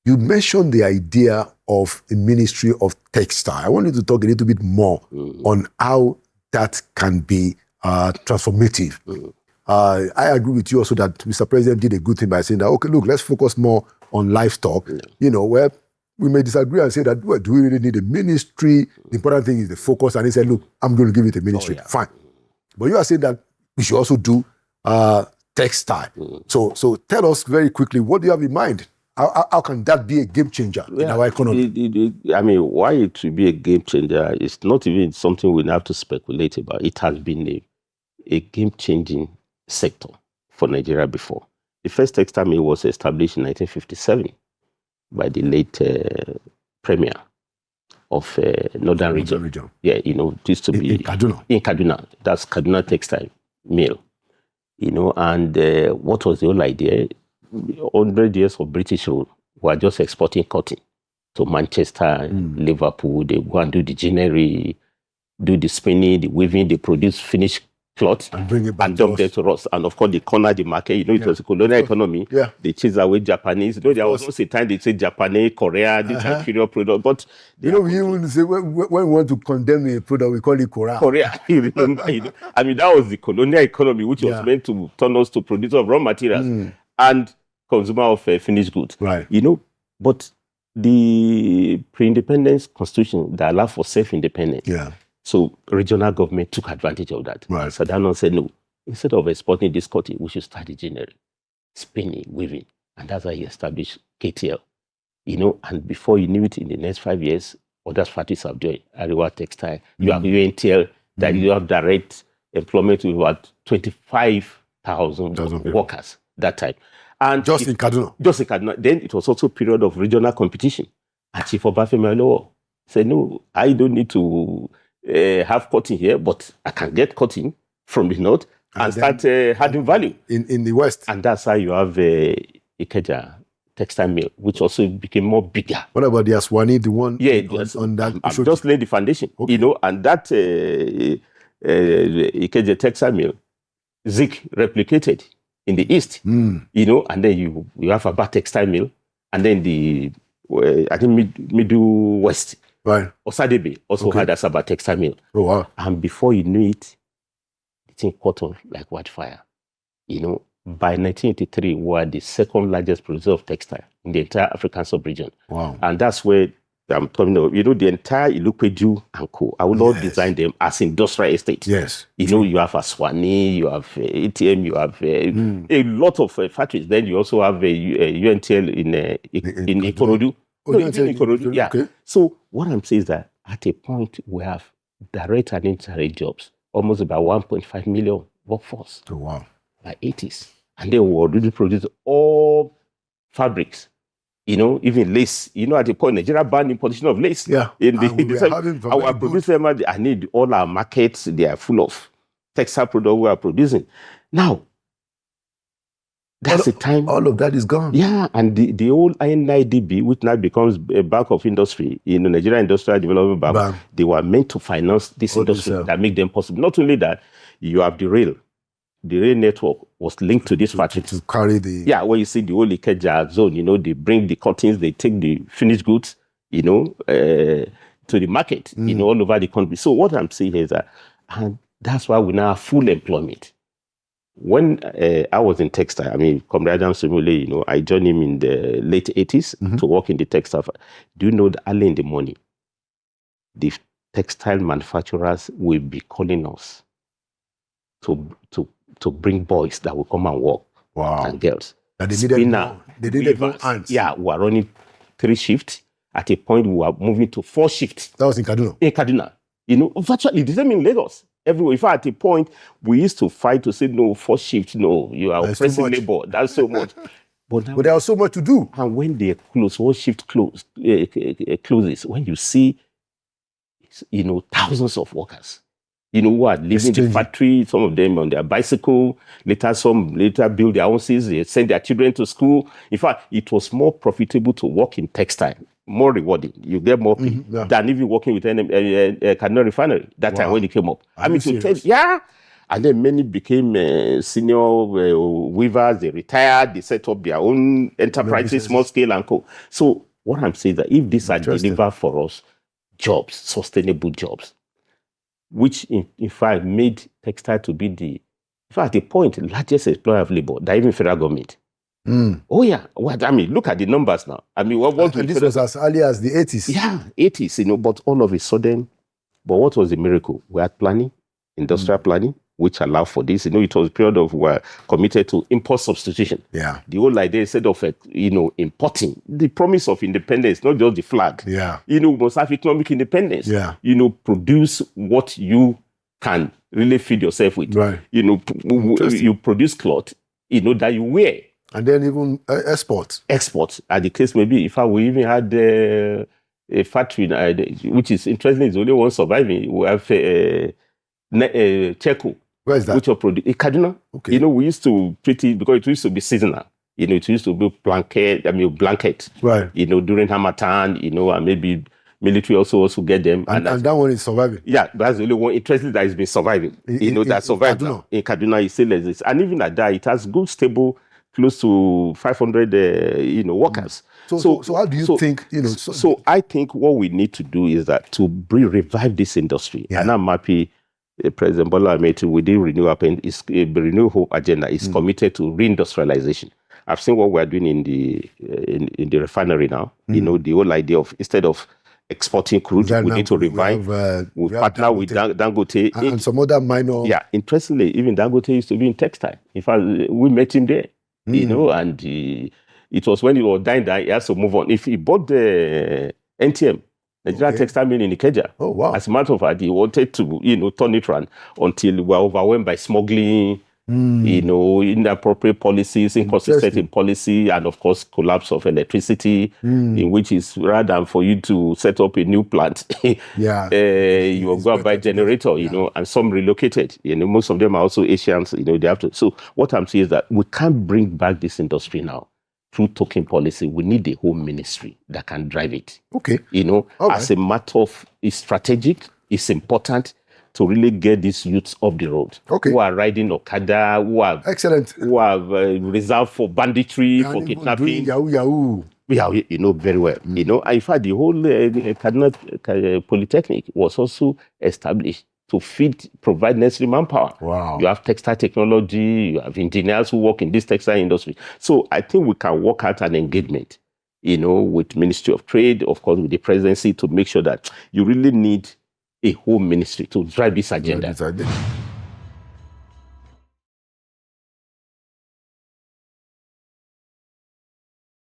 You mentioned the idea of a Ministry of Textile. I want you to talk a little bit more on how that can be transformative. I agree with you also that Mr. President did a good thing by saying that, okay, look, let's focus more on livestock, where we may disagree and say that, well, do we really need a ministry? The important thing is the focus. And he said, look, I'm going to give it a ministry. Fine. But you are saying that we should also do textile. So tell us very quickly, what do you have in mind? How can that be a game changer in our economy? Why it should be a game changer is not even something we have to speculate about. It has been a game-changing sector for Nigeria before. The first textile mill was established in 1957 by the late premier of Northern Region. Yeah, it used to be in Kaduna. In Kaduna. That's Kaduna Textile Mill. And what was the whole idea? 100 years of British rule, we are just exporting cotton to Manchester, Liverpool. They go and do the ginnery, do the spinning, the weaving, they produce finished cloth and bring it back and dump them to us. And of course, they corner the market. It was a colonial economy. Yeah. They chase away Japanese. There was also a time they say Japanese, Korea, this inferior product. But we even say when we want to condemn a product, we call it Korea. Korea, you remember? That was the colonial economy, which was meant to turn us to produce of raw materials and consumer of finished goods. Right. But the pre-independence constitution that allowed for self-independence. Yeah. So regional government took advantage of that. Right. Sadano said, no, instead of exporting this cotton, we should start the ginnery, spinning, weaving. And that's why he established KTL. And before you knew it, in the next 5 years, other factories have joined. Aremu Textile, you have UNTL, that you have direct employment with about 25,000 workers that time. And just in Kaduna. Then it was also a period of regional competition. And Chief Obafemi Awolowo said, no, I don't need to have cotton here, but I can get cotton from the north and start adding value. In the west. And that's how you have Ikeja Textile Mill, which also became more bigger. What about the Aswani, the one on that? I'm just laying the foundation, and that Ikeja Textile Mill, Zik replicated in the east, and then you have a Textile Mill, and then the middle west. Right. Osadebe also had a Asaba Textile Mill. Oh, wow. And before you knew it, the thing caught on like wildfire. By 1983, we were the second largest producer of textile in the entire African sub-region. Wow. And that's where I'm talking about, the entire Ilupeju and Co. I will not design them as industrial estates. Yes. You have Aswani, you have ATM, you have a lot of factories. Then you also have a UNTL in Ikorodu. Yeah. Okay. So what I'm saying is that at a point we have direct and indirect jobs, almost about 1.5 million workforce. Oh, wow. By 80s. And then we already produce all fabrics, even lace. At the point, Nigeria banned importation of lace. Yeah. Our producers, I need all our markets, they are full of textile products we are producing. Now, that's the time. All of that is gone. Yeah, and the old INIDB, which now becomes a Bank of Industry, Nigeria Industrial Development Bank, they were meant to finance this industry that make them possible. Not only that, you have the rail. The rail network was linked to this factory. To carry the... Yeah, where you see the whole Ikeja zone, they bring the cottons, they take the finished goods, to the market, all over the country. So what I'm saying is that, and that's why we now have full employment. When I was in textile, Comrade Adam Simule, I joined him in the late 80s to work in the textile. Do you know that early in the morning, the textile manufacturers will be calling us to bring boys that will come and work. Wow. And girls. And they needed more hands. Yeah, we are running 3 shifts. At a point, we were moving to 4 shifts. That was in Kaduna? In Kaduna. Virtually the same in Lagos. Everywhere. In fact, at a point, we used to fight to say, no, 4 shifts, no, you are oppressing labor. That's so much. But there was so much to do. And when they close, 1 shift closes, when you see, thousands of workers, who are leaving the factory, some of them on their bicycle, some later build their houses, they send their children to school. In fact, it was more profitable to work in textile, more rewarding. You get more pay than even working with Kaduna Refinery that time when it came up. And then many became senior weavers. They retired. They set up their own enterprises, small scale and co. So what I'm saying is that if these are delivered for us, jobs, sustainable jobs, which in fact made textile to be the largest employer of labor, that even federal government. Oh yeah, what I mean, look at the numbers now. I mean, and this was as early as the 80s. Yeah, 80s, but all of a sudden, but what was the miracle? We had planning, industrial planning, which allowed for this. It was a period of we're committed to import substitution. Yeah. The whole idea, instead of importing, the promise of independence, not just the flag. Yeah. We must have economic independence. Yeah. Produce what you can really feed yourself with. Right. You produce cloth, that you wear. And then even exports. Exports. And the case may be, if we even had a factory, which is interesting, is only one surviving. We have Checo. Where is that? Which are produced in Kaduna. Okay. We used to treat it because it used to be seasonal. It used to be blanket. Right. During Hamatan, and maybe military also get them. And that one is surviving. Yeah, that's the only one interesting that has been surviving. That survived Kaduna. In Kaduna. It still exists. And even at that, it has good, stable, close to 500, workers. So how do you think, So I think what we need to do is that to revive this industry. Yeah. And I'm happy President Bola Ahmed within Renew Hope agenda is committed to reindustrialization. I've seen what we're doing in the refinery now. The whole idea of, instead of exporting crude, we need to revive. We partner with Dangote. And some other minor... Yeah, interestingly, even Dangote used to be in textile. In fact, we met him there, and it was when he was dying that he has to move on. If he bought the NTM, Nigeria Textile Mill in Ikeja. Oh, wow. As a matter of fact, he wanted to, turn it around until we were overwhelmed by smuggling, inappropriate policies, inconsistent in policy, and of course, collapse of electricity, in which is rather than for you to set up a new plant, you will go and buy a generator, and some relocated. Most of them are also Asians, they have to. So what I'm saying is that we can't bring back this industry now through token policy. We need a home ministry that can drive it. Okay. As a matter of, it's strategic, it's important to really get these youths off the road. Okay. Who are riding Okada, who are reserved for banditry, for kidnapping. Yahoo. Yeah, very well. In fact, the whole Kaduna Polytechnic was also established to provide necessary manpower. Wow. You have textile technology, you have engineers who work in this textile industry. So I think we can work out an engagement, with Ministry of Trade, of course, with the presidency, to make sure that you really need a home ministry to drive this agenda.